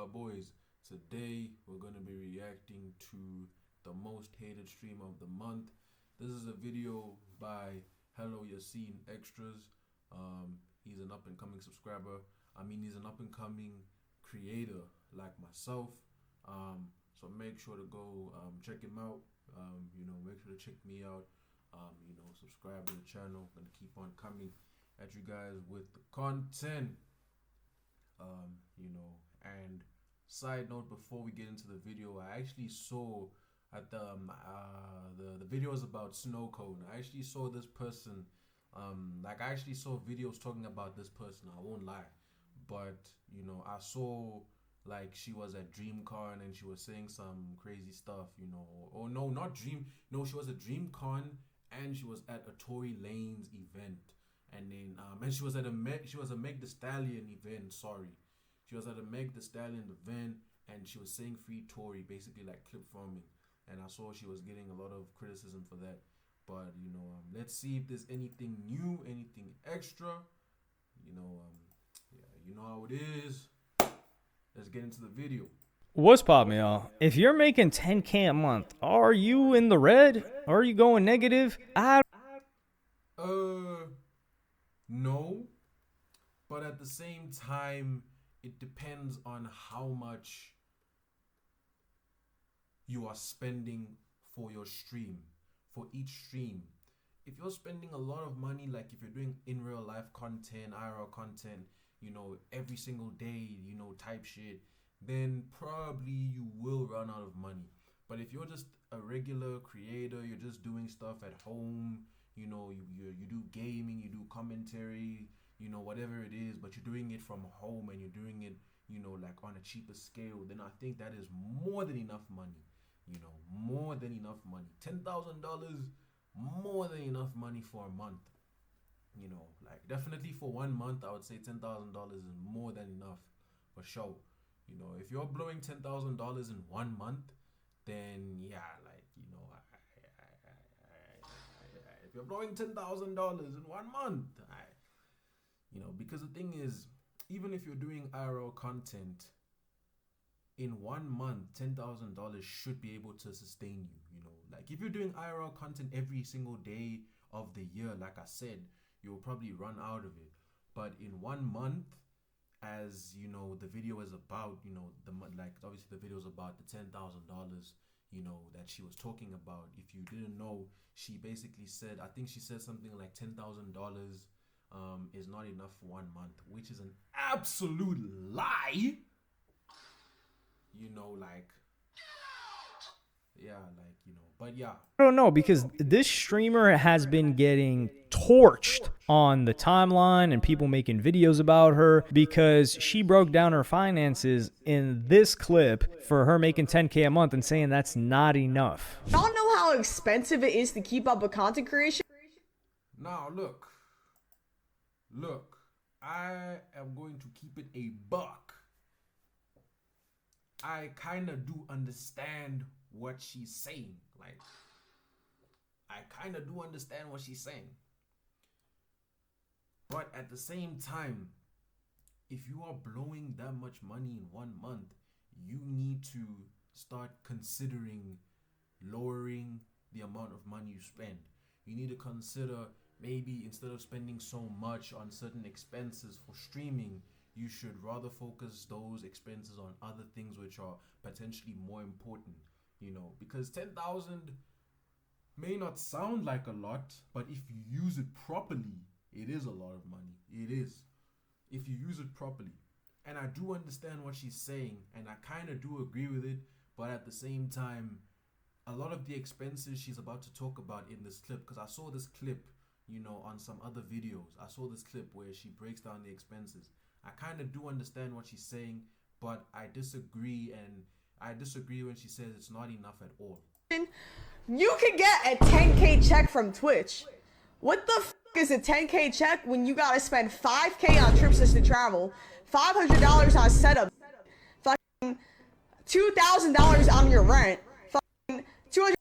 boys. Today we're gonna be reacting to the most hated stream of the month. This is a video by Hello Yassine Extras. He's an up and coming subscriber. He's an up and coming creator like myself. So make sure to go check him out. Make sure to check me out. Subscribe to the channel. Gonna keep on coming at you guys with the content. And side note, before we get into the video, I actually saw at the video is about snow cone. I actually saw this person. I actually saw videos talking about this person. I won't lie, but I saw she was at DreamCon and she was saying some crazy stuff. Or no, not Dream. No, she was at DreamCon and she was at a Tory Lanez event. And then and she was at a Meg Thee Stallion event. Sorry, she was at a Meg Thee Stallion event and she was saying free Tory, basically like clip farming. And I saw she was getting a lot of criticism for that. But let's see if there's anything new, anything extra. You know how it is. Let's get into the video. What's poppin', y'all? If you're making 10K a month, are you in the red? Are you going negative? No. But at the same time, it depends on how much you are spending for your stream, for each stream. If you're spending a lot of money, like if you're doing in real life content, IRL content, every single day, type shit, then probably you will run out of money. But if you're just a regular creator, you're just doing stuff at home, you do gaming, you do commentary, whatever it is, but you're doing it from home and you're doing it, on a cheaper scale, then I think that is more than enough money. More than enough money. $10,000, more than enough money for a month. Definitely for 1 month, I would say $10,000 is more than enough for sure. If you're blowing $10,000 in 1 month, then yeah, if you're blowing $10,000 in 1 month, because the thing is, even if you're doing IRL content, in 1 month, $10,000 should be able to sustain you. If you're doing IRL content every single day of the year, like I said, you'll probably run out of it. But in 1 month, as the video is about, obviously the video is about the $10,000, that she was talking about. If you didn't know, she basically said, I think she said something like $10,000 is not enough for 1 month, which is an absolute lie. But yeah. I don't know, because this streamer has been getting torched on the timeline and people making videos about her because she broke down her finances in this clip for her making 10K a month and saying that's not enough. Y'all know how expensive it is to keep up with content creation? Now look, I am going to keep it a buck. I kind of do understand what she's saying. I kind of do understand what she's saying. But at the same time, if you are blowing that much money in 1 month, you need to start considering lowering the amount of money you spend. You need to consider maybe instead of spending so much on certain expenses for streaming, you should rather focus those expenses on other things which are potentially more important, because 10,000 may not sound like a lot, but if you use it properly, it is a lot of money. It is, if you use it properly. And I do understand what she's saying, and I kind of do agree with it, but at the same time, a lot of the expenses she's about to talk about in this clip, because I saw this clip, on some other videos, I saw this clip where she breaks down the expenses. I kind of do understand what she's saying, but I disagree, and I disagree when she says it's not enough at all. You can get a 10K check from Twitch. What the f is a 10K check when you gotta spend 5K on trips to travel, $500 on setup, fucking $2,000 on your rent, fucking 200.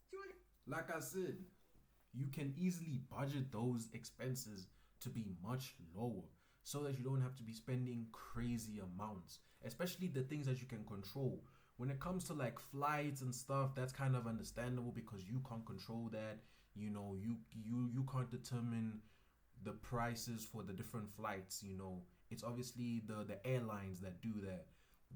Like I said, you can easily budget those expenses to be much lower. so that you don't have to be spending crazy amounts, especially the things that you can control. When it comes to like flights and stuff, that's kind of understandable because you can't control that. You can't determine the prices for the different flights. It's obviously the airlines that do that.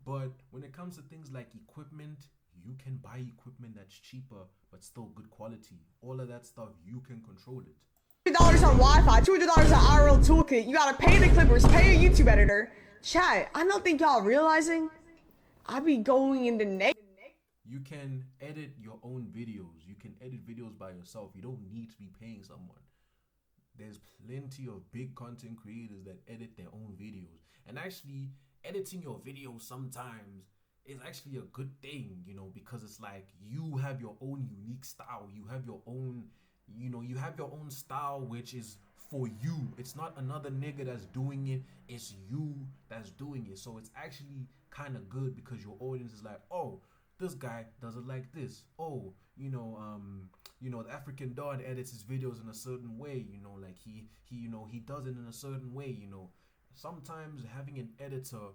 But when it comes to things like equipment, you can buy equipment that's cheaper but still good quality. All of that stuff, you can control it. $200 on Wi-Fi, $200 on IRL toolkit. You gotta pay the clippers, pay a YouTube editor. Chat, I don't think y'all realizing I be going in the next. You can edit your own videos. You can edit videos by yourself. You don't need to be paying someone. There's plenty of big content creators that edit their own videos. And actually, editing your videos sometimes is actually a good thing, because it's like you have your own unique style. You have your own, you have your own style, which is for you. It's not another nigga that's doing it. It's you that's doing it. So it's actually kind of good because your audience is like, oh, this guy does it like this. Oh, the African Don edits his videos in a certain way. Like he does it in a certain way. Sometimes having an editor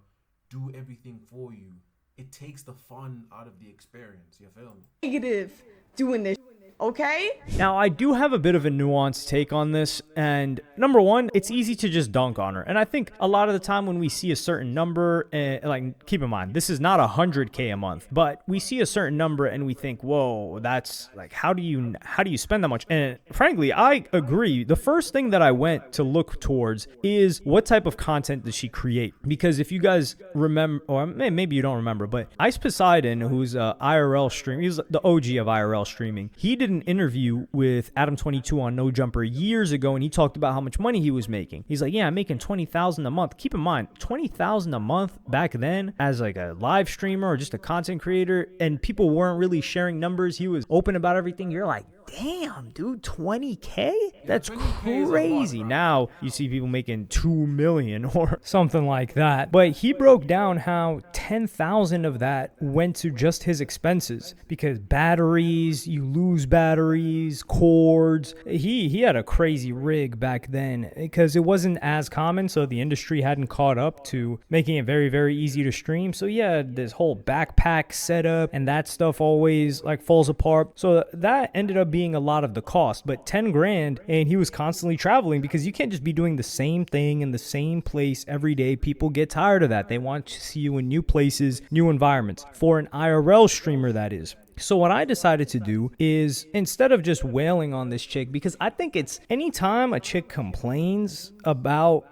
do everything for you, it takes the fun out of the experience. You feel me? Negative doing this. Okay? Now, I do have a bit of a nuanced take on this, and number one, it's easy to just dunk on her. And I think a lot of the time when we see a certain number, like, keep in mind, this is not 100K a month, but we see a certain number and we think, whoa, that's like, how do you spend that much? And frankly, I agree. The first thing that I went to look towards is what type of content does she create? Because if you guys remember, or maybe you don't remember, but Ice Poseidon, who's a IRL streamer, he's the OG of IRL streaming. He did an interview with Adam22 on No Jumper years ago, and he talked about how much money he was making. He's like, yeah, I'm making $20,000 a month. Keep in mind, $20,000 a month back then as like a live streamer or just a content creator, and people weren't really sharing numbers. He was open about everything. You're like, damn, dude, 20K? That's crazy. Now you see people making 2 million or something like that. But he broke down how 10,000 of that went to just his expenses because batteries, you lose batteries, cords. He had a crazy rig back then because it wasn't as common, so the industry hadn't caught up to making it very, very easy to stream. So yeah, this whole backpack setup and that stuff always like falls apart. So that ended up being a lot of the cost, but 10 grand, and he was constantly traveling because you can't just be doing the same thing in the same place every day. People get tired of that. They want to see you in new places, new environments. For an IRL streamer, that is. So what I decided to do is, instead of just wailing on this chick, because I think it's anytime a chick complains about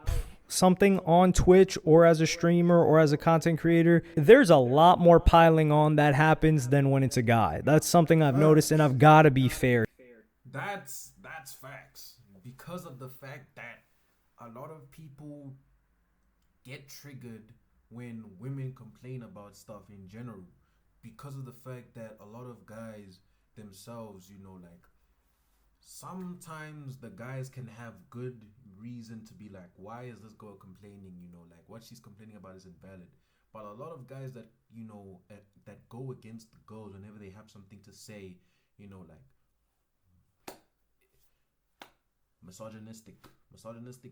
something on Twitch or as a streamer or as a content creator, there's a lot more piling on that happens than when it's a guy. That's something I've noticed, and I've got to be fair. That's facts. Because of the fact that a lot of people get triggered when women complain about stuff in general. Because of the fact that a lot of guys themselves, like, sometimes the guys can have good reason to be like, why is this girl complaining? Like, what she's complaining about isn't valid. But a lot of guys that that go against the girls whenever they have something to say, like misogynistic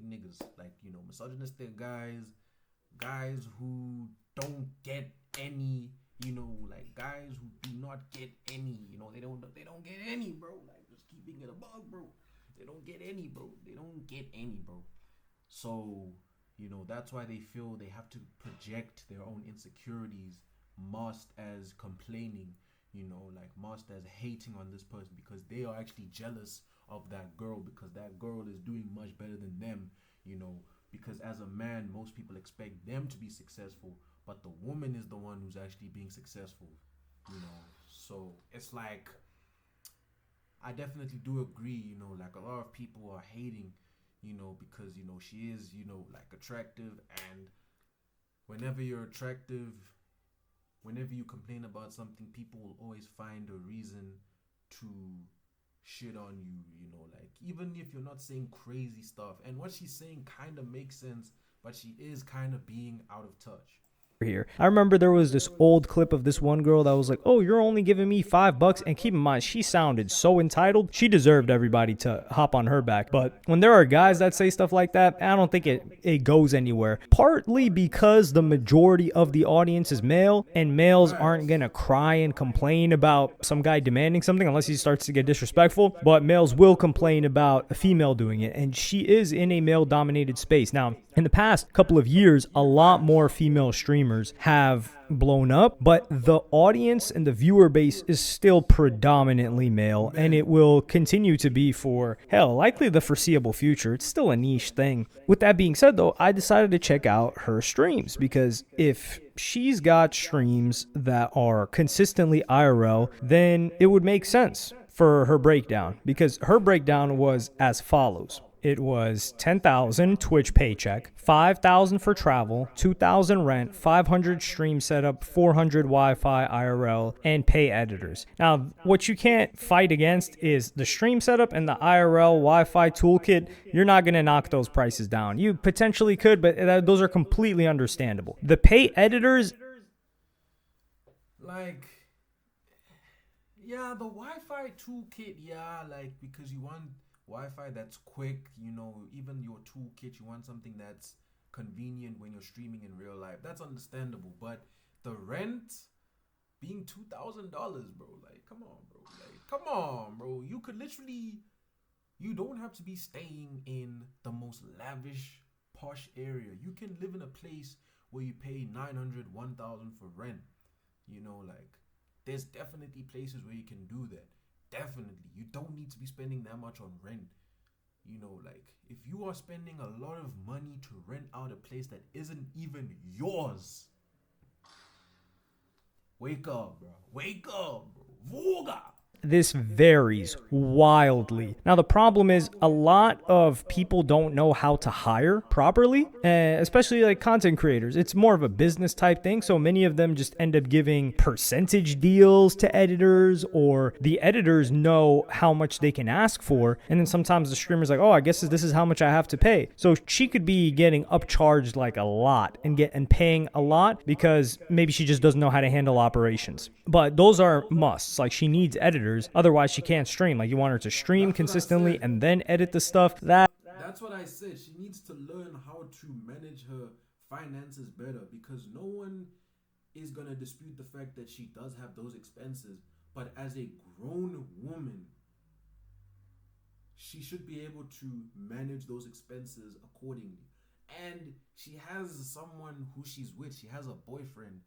niggas, like, misogynistic guys who don't get any, like, guys who do not get any, they don't get any, bro. Like, just keeping it a bug, bro. They don't get any, bro. So, that's why they feel they have to project their own insecurities masked as complaining, like masked as hating on this person because they are actually jealous of that girl because that girl is doing much better than them, because as a man, most people expect them to be successful, but the woman is the one who's actually being successful, So it's like, I definitely do agree, like a lot of people are hating, because, she is, like attractive, and whenever you're attractive, whenever you complain about something, people will always find a reason to shit on you, like, even if you're not saying crazy stuff. And what she's saying kind of makes sense, but she is kind of being out of touch. here. I remember there was this old clip of this one girl that was like, "Oh, you're only giving me $5." And keep in mind, she sounded so entitled. She deserved everybody to hop on her back. But when there are guys that say stuff like that, I don't think it goes anywhere. Partly because the majority of the audience is male, and males aren't going to cry and complain about some guy demanding something unless he starts to get disrespectful. But males will complain about a female doing it. And she is in a male-dominated space. Now, in the past couple of years, a lot more female streamers have blown up, but the audience and the viewer base is still predominantly male, and it will continue to be for, hell, likely the foreseeable future. It's still a niche thing. With that being said, though, I decided to check out her streams, because if she's got streams that are consistently IRL, then it would make sense for her breakdown, because her breakdown was as follows. It was 10,000 Twitch paycheck, 5,000 for travel, 2,000 rent, 500 stream setup, 400 Wi-Fi IRL, and pay editors. Now, what you can't fight against is the stream setup and the IRL Wi-Fi toolkit. You're not going to knock those prices down. You potentially could, but those are completely understandable. The pay editors, Like, yeah, the Wi-Fi toolkit, yeah, like, because you want Wi-Fi that's quick, even your toolkit, you want something that's convenient when you're streaming in real life. That's understandable, but the rent being $2,000, bro, like, come on, bro. Like, come on, bro. You could literally, you don't have to be staying in the most lavish, posh area. You can live in a place where you pay 900, 1,000 for rent. Like, there's definitely places where you can do that. Definitely. You don't need to be spending that much on rent. Like, if you are spending a lot of money to rent out a place that isn't even yours, wake up, bro. Wake up, bro. Voga. this varies wildly. Now, the problem is a lot of people don't know how to hire properly, especially like content creators. It's more of a business type thing. So many of them just end up giving percentage deals to editors, or the editors know how much they can ask for. And then sometimes the streamer's like, oh, I guess this is how much I have to pay. So she could be getting upcharged like a lot and paying a lot because maybe she just doesn't know how to handle operations. But those are musts. Like, she needs editors. Otherwise, she can't stream. Like, you want her to stream consistently and then edit the stuff. That's what I said. She needs to learn how to manage her finances better, because no one is going to dispute the fact that she does have those expenses. But as a grown woman, she should be able to manage those expenses accordingly. And she has someone who she's with. She has a boyfriend,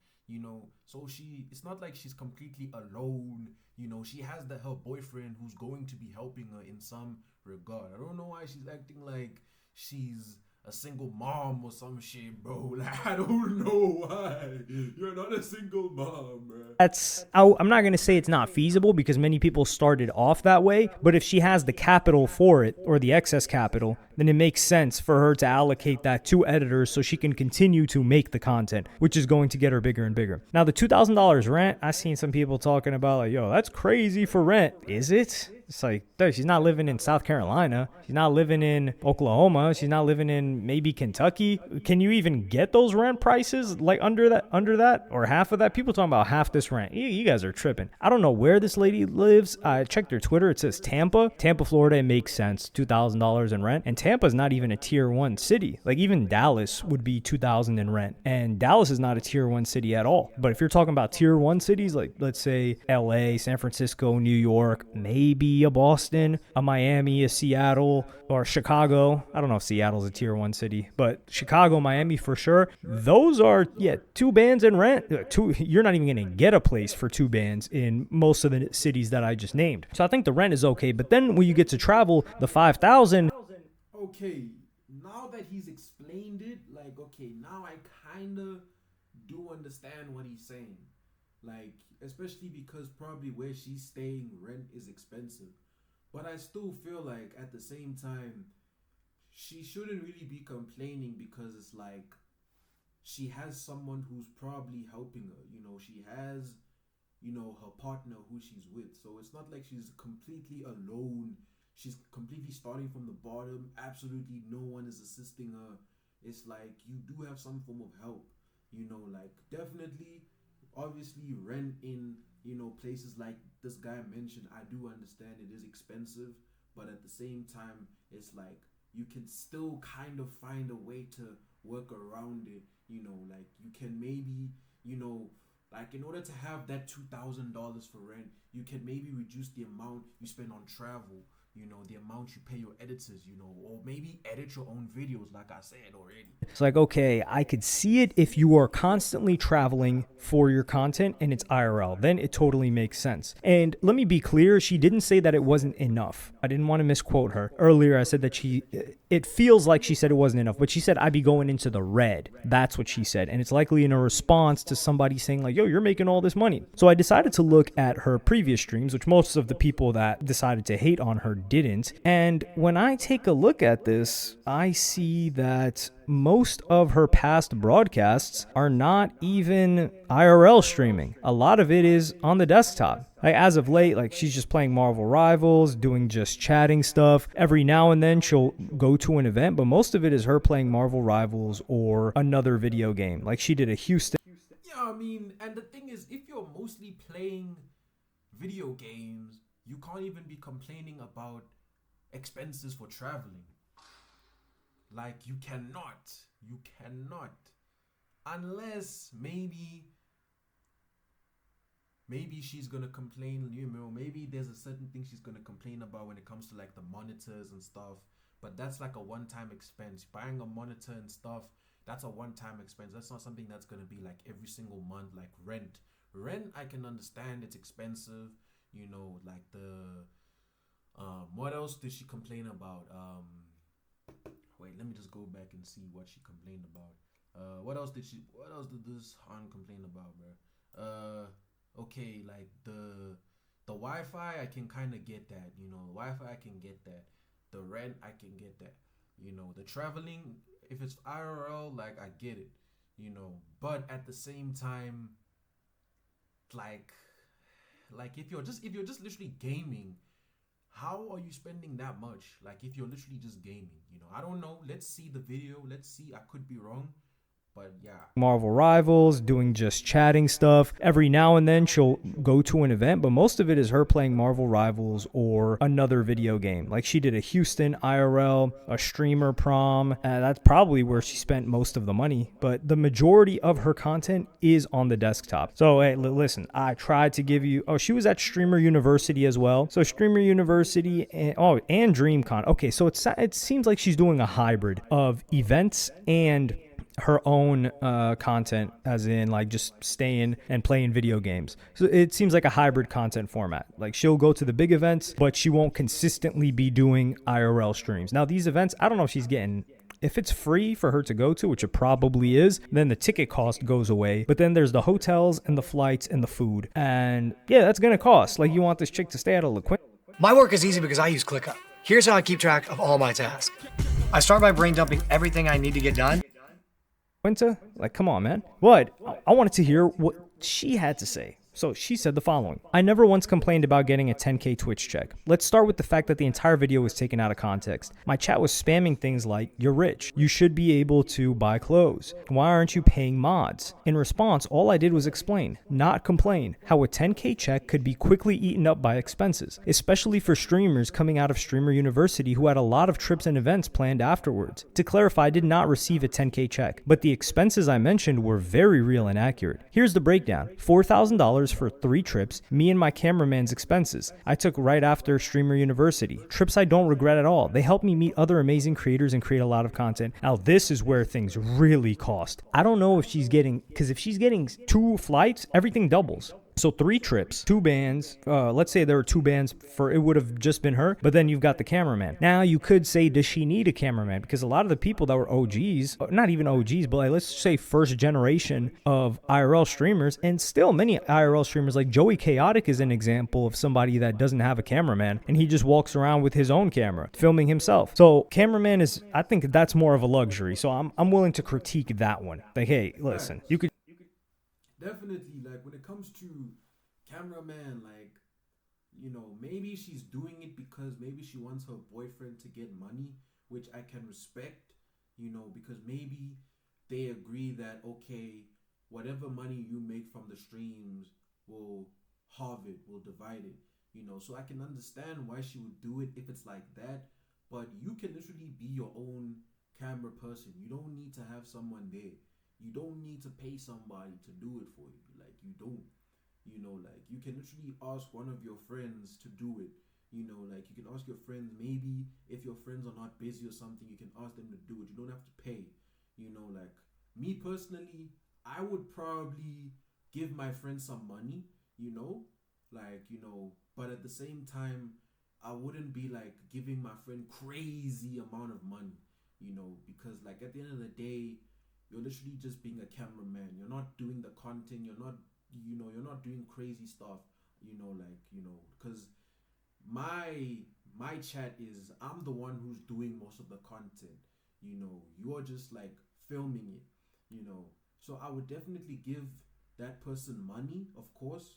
so it's not like she's completely alone. She has her boyfriend who's going to be helping her in some regard. I don't know why she's acting like she's a single mom or some shit, bro. Like, I don't know why. You're not a single mom, bro. I'm not going to say it's not feasible, because many people started off that way. But if she has the capital for it, or the excess capital, then it makes sense for her to allocate that to editors so she can continue to make the content, which is going to get her bigger and bigger. Now, the $2,000 rent, I've seen some people talking about like, yo, that's crazy for rent. Is it? It's like, dude, she's not living in South Carolina. She's not living in Oklahoma. She's not living in maybe Kentucky. Can you even get those rent prices like under that or half of that? People talking about half this rent. You guys are tripping. I don't know where this lady lives. I checked her Twitter. It says Tampa, Florida. It makes sense. $2,000 in rent. And Tampa's not even a tier 1 city. Like, even Dallas would be $2,000 in rent. And Dallas is not a tier 1 city at all. But if you're talking about tier 1 cities, like let's say LA, San Francisco, New York, maybe a Boston, a Miami, a Seattle, or Chicago. I don't know if Seattle's a tier 1 city, but Chicago, Miami for sure. Those are, 2 bands in rent. You're not even going to get a place for 2 bands in most of the cities that I just named. So I think the rent is okay. But then when you get to travel, the 5,000. Okay, now that he's explained it, like, okay, now I kind of do understand what he's saying. Like, especially because probably where she's staying, rent is expensive. But I still feel like at the same time, she shouldn't really be complaining, because it's like she has someone who's probably helping her. She has, her partner who she's with. So it's not like she's completely alone. She's completely starting from the bottom. Absolutely no one is assisting her. It's like you do have some form of help. Like definitely, obviously, rent in places like this guy mentioned. I do understand it is expensive, but at the same time, it's like you can still kind of find a way to work around it. Like you can maybe you know like in order to have that $2,000 for rent, you can maybe reduce the amount you spend on travel. The amount you pay your editors. Or maybe edit your own videos, like I said already. It's like, okay, I could see it if you are constantly traveling for your content and it's IRL. Then it totally makes sense. And let me be clear, she didn't say that it wasn't enough. I didn't want to misquote her. Earlier, I said that it feels like she said it wasn't enough, but she said, I'd be going into the red. That's what she said. And it's likely in a response to somebody saying like, yo, you're making all this money. So I decided to look at her previous streams, which most of the people that decided to hate on her didn't. And when I take a look at this, I see that most of her past broadcasts are not even IRL streaming. A lot of it is on the desktop. Like as of late, like she's just playing Marvel Rivals, doing just chatting stuff. Every now and then she'll go to an event, but most of it is her playing Marvel Rivals or another video game. Like she did a Houston. Yeah, I mean, and the thing is, if you're mostly playing video games, you can't even be complaining about expenses for traveling. Like you cannot, unless maybe she's gonna complain. Maybe there's a certain thing she's gonna complain about when it comes to like the monitors and stuff. But that's like a one-time expense. Buying a monitor and stuff, that's a one-time expense. That's not something that's gonna be like every single month. Like rent, I can understand it's expensive. Like the what else did she complain about? Wait, let me just go back and see what she complained about. What else did this Han complain about, bro? Okay, like the Wi-Fi, I can kind of get that. Wi-Fi, I can get that. The rent, I can get that. The traveling, if it's IRL, like I get it. But at the same time, like if you're just literally gaming, how are you spending that much? Like if you're literally just gaming, I don't know. Let's see the video. Let's see. I could be wrong. But yeah. Marvel Rivals, doing just chatting stuff. Every now and then she'll go to an event, but most of it is her playing Marvel Rivals or another video game. Like she did a Houston IRL, a streamer prom. That's probably where she spent most of the money, but the majority of her content is on the desktop. So hey, listen, I tried to give you, she was at Streamer University as well. So Streamer University and DreamCon. Okay, so it seems like she's doing a hybrid of events and her own content, as in like just staying and playing video games. So it seems like a hybrid content format. Like she'll go to the big events, but she won't consistently be doing IRL streams. Now these events, I don't know if she's getting, if it's free for her to go to, which it probably is, then the ticket cost goes away. But then there's the hotels and the flights and the food. And yeah, that's going to cost. Like you want this chick to stay at a La Quinta. My work is easy because I use ClickUp. Here's how I keep track of all my tasks. I start by brain dumping everything I need to get done. Like, come on, man. What? I wanted to hear what she had to say. So she said the following: I never once complained about getting a 10K Twitch check. Let's start with the fact that the entire video was taken out of context. My chat was spamming things like, you're rich. You should be able to buy clothes. Why aren't you paying mods? In response, all I did was explain, not complain, how a 10K check could be quickly eaten up by expenses, especially for streamers coming out of Streamer University who had a lot of trips and events planned afterwards. To clarify, I did not receive a 10K check, but the expenses I mentioned were very real and accurate. Here's the breakdown: $4,000 for 3 trips, me and my cameraman's expenses. I took right after Streamer University. Trips I don't regret at all. They helped me meet other amazing creators and create a lot of content. Now this is where things really cost. I don't know if she's getting, because if she's getting 2 flights, everything doubles. So 3 trips, 2 bands, let's say there were 2 bands it would have just been her, but then you've got the cameraman. Now you could say, does she need a cameraman? Because a lot of the people that were OGs, not even OGs, but like, let's say first generation of IRL streamers, and still many IRL streamers, like Joey Chaotic is an example of somebody that doesn't have a cameraman, and he just walks around with his own camera, filming himself. So cameraman is, I think that's more of a luxury. So I'm willing to critique that one. Like, hey, listen, you could definitely, like when it comes to cameraman, like maybe she's doing it because maybe she wants her boyfriend to get money, which I can respect, because maybe they agree that, okay, whatever money you make from the streams will halve it, will divide it. So I can understand why she would do it if it's like that. But you can literally be your own camera person. You don't need to have someone there. You don't need to pay somebody to do it for you. Like, you don't. Like, you can literally ask one of your friends to do it. Like, you can ask your friends, maybe if your friends are not busy or something, you can ask them to do it. You don't have to pay. Like, me personally, I would probably give my friends some money, like, but at the same time, I wouldn't be like giving my friend crazy amount of money, because like at the end of the day, you're literally just being a cameraman. You're not doing the content. You're not doing crazy stuff, because my chat is, I'm the one who's doing most of the content. You're just like filming it. So I would definitely give that person money, of course,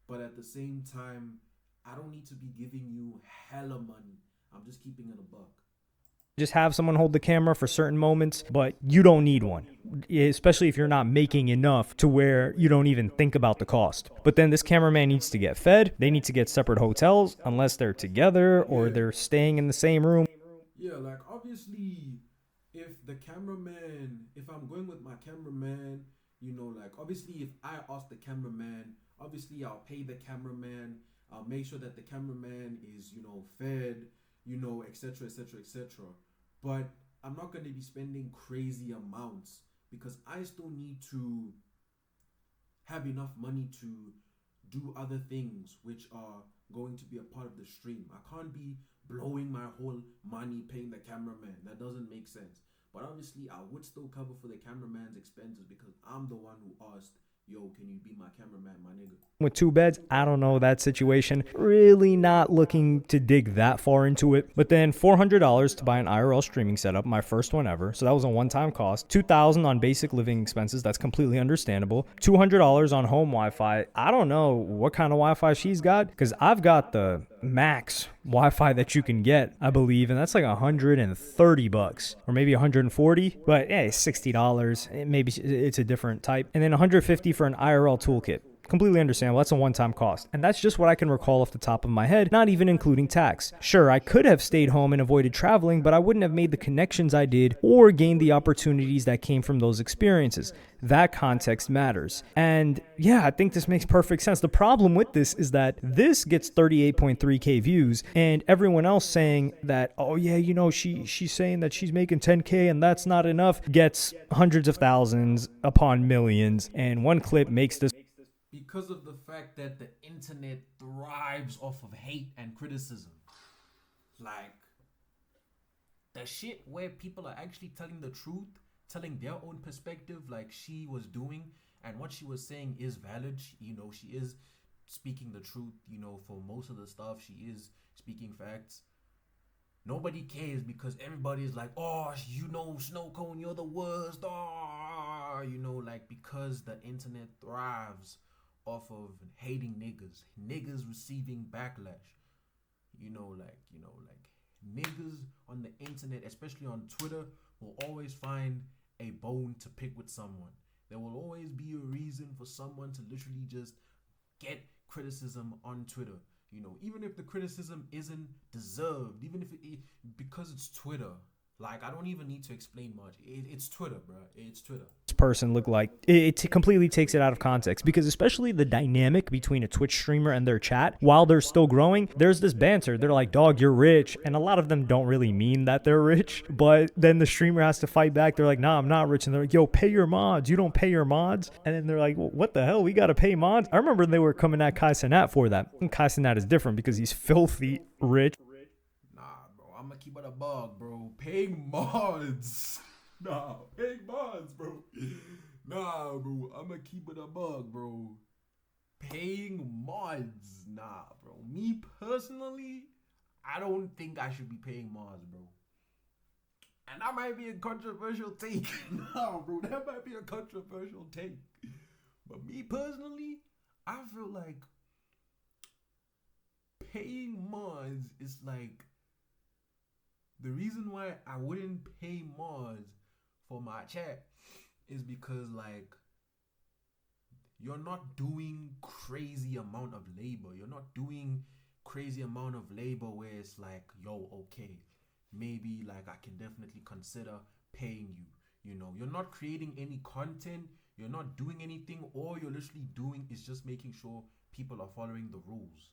but at the same time, I don't need to be giving you hella money. I'm just keeping it a buck. Just have someone hold the camera for certain moments, but you don't need one, especially if you're not making enough to where you don't even think about the cost. But then this cameraman needs to get fed. They need to get separate hotels unless they're together or they're staying in the same room. Yeah, like obviously, if I'm going with my cameraman, like obviously if I ask the cameraman, obviously I'll pay the cameraman. I'll make sure that the cameraman is, fed, etc., etc., etc. But I'm not going to be spending crazy amounts because I still need to have enough money to do other things which are going to be a part of the stream. I can't be blowing my whole money paying the cameraman. That doesn't make sense. But obviously, I would still cover for the cameraman's expenses because I'm the one who asked, yo, can you be my cameraman, my nigga? With 2 beds, I don't know that situation. Really not looking to dig that far into it. But then $400 to buy an IRL streaming setup, my first one ever. So that was a one-time cost. $2,000 on basic living expenses. That's completely understandable. $200 on home Wi-Fi. I don't know what kind of Wi-Fi she's got because I've got the max Wi-Fi that you can get, I believe, and that's like $130 or maybe $140. But yeah, $60. Maybe it's a different type. And then $150 for an IRL toolkit. Completely understandable. That's a one-time cost. And that's just what I can recall off the top of my head, not even including tax. Sure, I could have stayed home and avoided traveling, but I wouldn't have made the connections I did or gained the opportunities that came from those experiences. That context matters. And yeah, I think this makes perfect sense. The problem with this is that this gets 38.3K views and everyone else saying that, oh yeah, she's saying that she's making 10K and that's not enough, gets hundreds of thousands upon millions. And one clip makes this because of the fact that the internet thrives off of hate and criticism. Like, the shit where people are actually telling the truth, telling their own perspective, like she was doing, and what she was saying is valid. She is speaking the truth, for most of the stuff. She is speaking facts. Nobody cares because everybody's like, oh, Snow Cone, you're the worst. Oh, like, because the internet thrives off of hating niggas receiving backlash, like niggas on the internet, especially on Twitter, will always find a bone to pick with someone. There will always be a reason for someone to literally just get criticism on Twitter, even if the criticism isn't deserved, even if because it's Twitter. Like, I don't even need to explain much. It's Twitter, bro. It's Twitter. Person look like? It completely takes it out of context because especially the dynamic between a Twitch streamer and their chat, while they're still growing, there's this banter. They're like, dog, you're rich. And a lot of them don't really mean that they're rich, but then the streamer has to fight back. They're like, nah, I'm not rich. And they're like, yo, pay your mods. You don't pay your mods. And then they're like, well, what the hell? We got to pay mods. I remember they were coming at Kai Cenat for that. And Kai Cenat is different because he's filthy rich. I'm gonna keep it a bug, bro. Paying mods. Paying mods, bro. Bro. I'm gonna keep it a bug, bro. Paying mods. Bro. Me personally, I don't think I should be paying mods, bro. And that might be a controversial take. Bro. That might be a controversial take. But me personally, I feel like paying mods is like, the reason why I wouldn't pay mods for my chat is because, like, you're not doing crazy amount of labor. You're not doing crazy amount of labor where it's like, yo, okay, maybe like I can definitely consider paying you. You know, you're not creating any content, you're not doing anything. All you're literally doing is just making sure people are following the rules.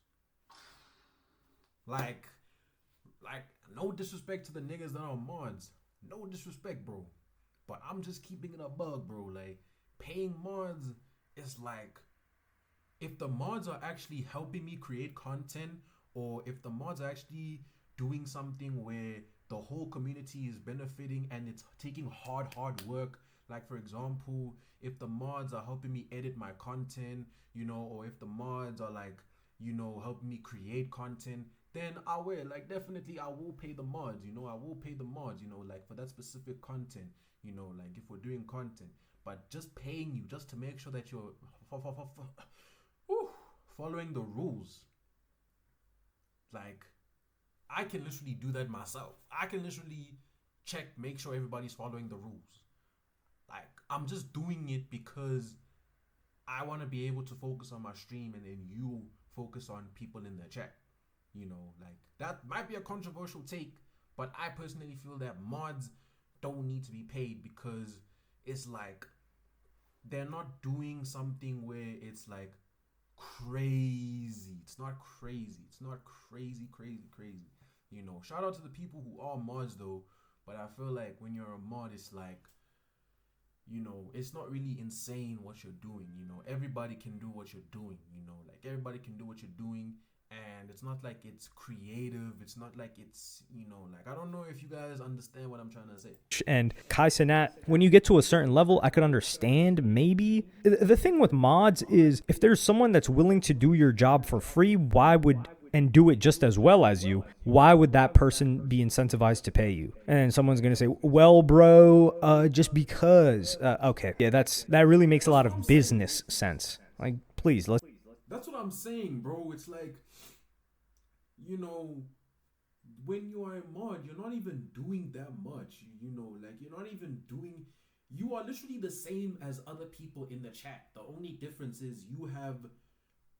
Like, like, no disrespect to the niggas that are mods. No disrespect, bro. But I'm just keeping it a bug, bro. Like, paying mods is like, if the mods are actually helping me create content, or if the mods are actually doing something where the whole community is benefiting and it's taking hard work, like for example, if the mods are helping me edit my content, you know, or if the mods are like, you know, helping me create content, then I will, like, definitely I will pay the mods, you know, I will pay the mods, you know, like for that specific content, you know, like if we're doing content. But just paying you just to make sure that you're following the rules, like, I can literally do that myself. I can literally check, make sure everybody's following the rules. Like, I'm just doing it because I want to be able to focus on my stream and then you focus on people in the chat. You know, like, that might be a controversial take, but I personally feel that mods don't need to be paid because it's like they're not doing something where it's like crazy. It's not crazy. It's not crazy. You know, shout out to the people who are mods though, but I feel like when you're a mod, it's like, you know, it's not really insane what you're doing. You know, everybody can do what you're doing. You know, like everybody can do what you're doing, and it's not like it's creative. It's not like it's, you know, like, I don't know if you guys understand what I'm trying to say. And Kai Cenat, when you get to a certain level, I could understand maybe. The thing with mods is if there's someone that's willing to do your job for free, why would, and do it just as well as you, why would that person be incentivized to pay you? And someone's going to say, well, bro, just because. Okay, yeah, that really makes a lot of business sense. Like, please, let's. That's what I'm saying, bro. It's like, you know, when you are a mod, you're not even doing that much. You know, like, you're not even doing. You are literally the same as other people in the chat. The only difference is you have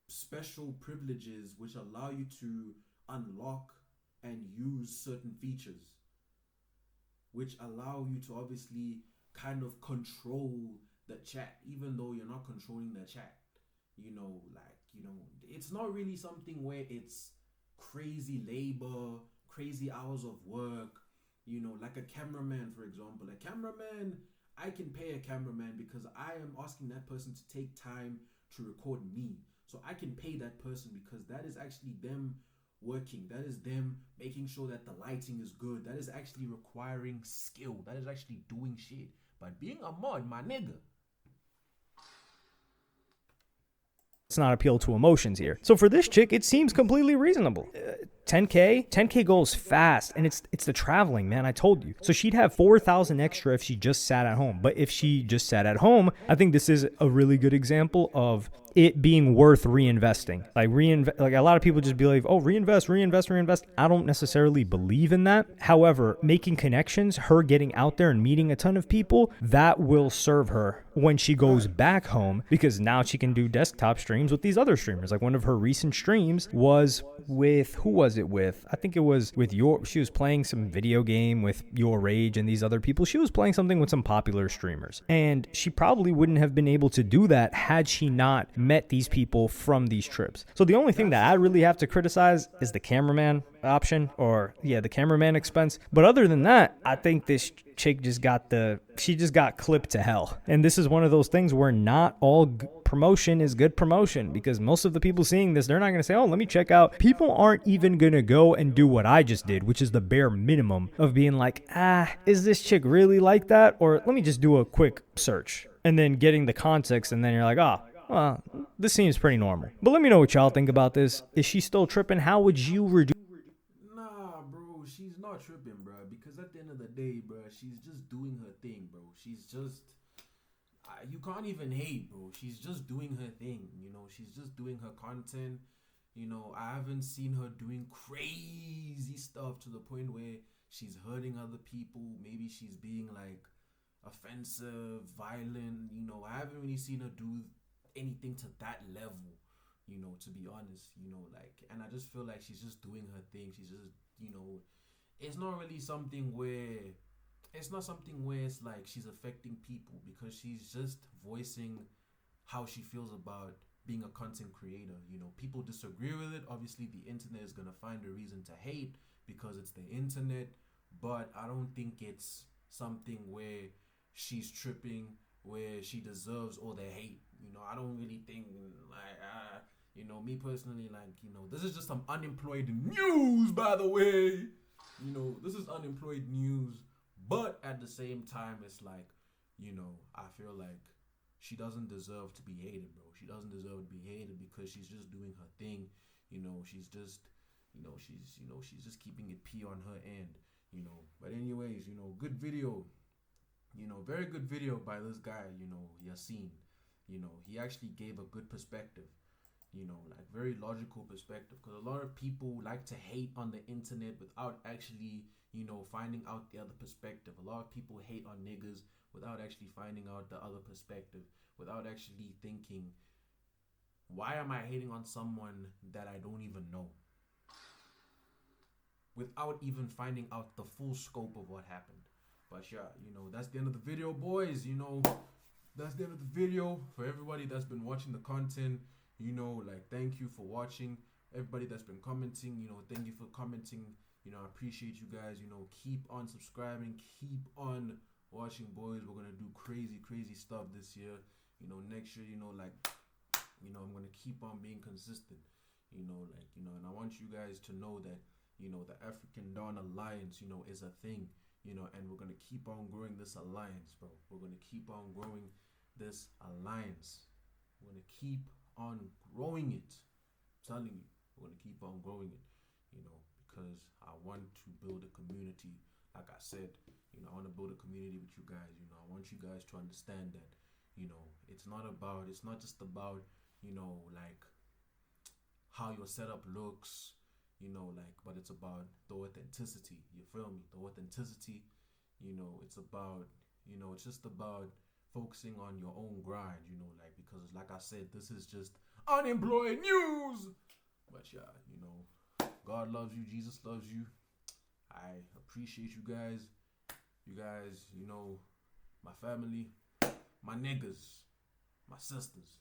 special privileges which allow you to unlock and use certain features, which allow you to obviously kind of control the chat, even though you're not controlling the chat. You know, like, you know, it's not really something where it's crazy labor, crazy hours of work. You know, like a cameraman, for example. A cameraman, I can pay a cameraman because I am asking that person to take time to record me. So I can pay that person because that is actually them working. That is them making sure that the lighting is good. That is actually requiring skill. That is actually doing shit. But being a mod, my nigga, Let's not appeal to emotions here. So for this chick, it seems completely reasonable. 10K goes fast, and it's the traveling, man. I told you. So she'd have 4,000 extra if she just sat at home. But if she just sat at home, I think this is a really good example of it being worth reinvesting. Like a lot of people just be like, oh, reinvest. I don't necessarily believe in that. However, making connections, her getting out there and meeting a ton of people, that will serve her when she goes back home, because now she can do desktop streams with these other streamers. Like one of her recent streams was with, who was it with? I think it was with she was playing some video game with Your Rage and these other people. She was playing something with some popular streamers. And she probably wouldn't have been able to do that had she not met these people from these trips. So the only thing that I really have to criticize is the cameraman option, or the cameraman expense. But other than that, I think this chick just got clipped to hell. And this is one of those things where not all promotion is good promotion, because most of the people seeing this, they're not going to say, oh, let me check out. People aren't even going to go and do what I just did, which is the bare minimum of being like, is this chick really like that? Or let me just do a quick search, and then getting the context, and then you're like, well, this seems pretty normal. But let me know what y'all think about this. Is she still tripping? How would you reduce? Nah, bro, she's not tripping, bro. Because at the end of the day, bro, she's just doing her thing, bro. She's just, you can't even hate, bro. She's just doing her thing, you know. She's just doing her content. You know, I haven't seen her doing crazy stuff to the point where she's hurting other people. Maybe she's being like offensive, violent. You know, I haven't really seen her do anything to that level, you know, to be honest, you know, like, and I just feel like she's just doing her thing. She's just, you know, it's not really something where it's not something where it's like she's affecting people, because she's just voicing how she feels about being a content creator. You know, people disagree with it. Obviously, the internet is gonna find a reason to hate because it's the internet, but I don't think it's something where she's tripping, where she deserves all the hate. You know, I don't really think like you know, me personally, like, you know, this is just some unemployed news, by the way. You know, this is unemployed news, but at the same time, it's like, you know, I feel like she doesn't deserve to be hated, bro. She doesn't deserve to be hated because she's just doing her thing. You know, she's just, she's just keeping it P on her end. You know, but anyways, you know, good video. You know, very good video by this guy. You know, Yassine. You know, he actually gave a good perspective. You know, like very logical perspective, because a lot of people like to hate on the internet without actually, you know, finding out the other perspective. A lot of people hate on niggas without actually finding out the other perspective, without actually thinking, why am I hating on someone that I don't even know, without even finding out the full scope of what happened. But yeah, you know, that's the end of the video, boys. You know, that's the end of the video. For everybody that's been watching the content, you know, like, thank you for watching. Everybody that's been commenting, you know, thank you for commenting. You know, I appreciate you guys. You know, keep on subscribing, keep on watching, boys. We're gonna do crazy stuff this year. You know, next year, you know, like, you know, I'm gonna keep on being consistent. You know, like, you know, and I want you guys to know that, you know, the African Don Alliance, you know, is a thing. You know, and we're gonna keep on growing this alliance, bro. We're gonna keep on growing this alliance. We're gonna keep on growing it. I'm telling you, we're gonna keep on growing it. You know, because I want to build a community. Like I said, you know, I want to build a community with you guys. You know, I want you guys to understand that, you know, it's not just about, you know, like how your setup looks, you know, like, but it's about the authenticity. You feel me? The authenticity, you know, it's about, you know, it's just about focusing on your own grind, you know, like, because like I said, this is just unemployed news. But yeah, you know, God loves you, Jesus loves you. I appreciate you guys. You guys, you know, my family, my niggas, my sisters.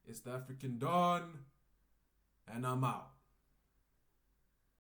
It's the African Don, and I'm out.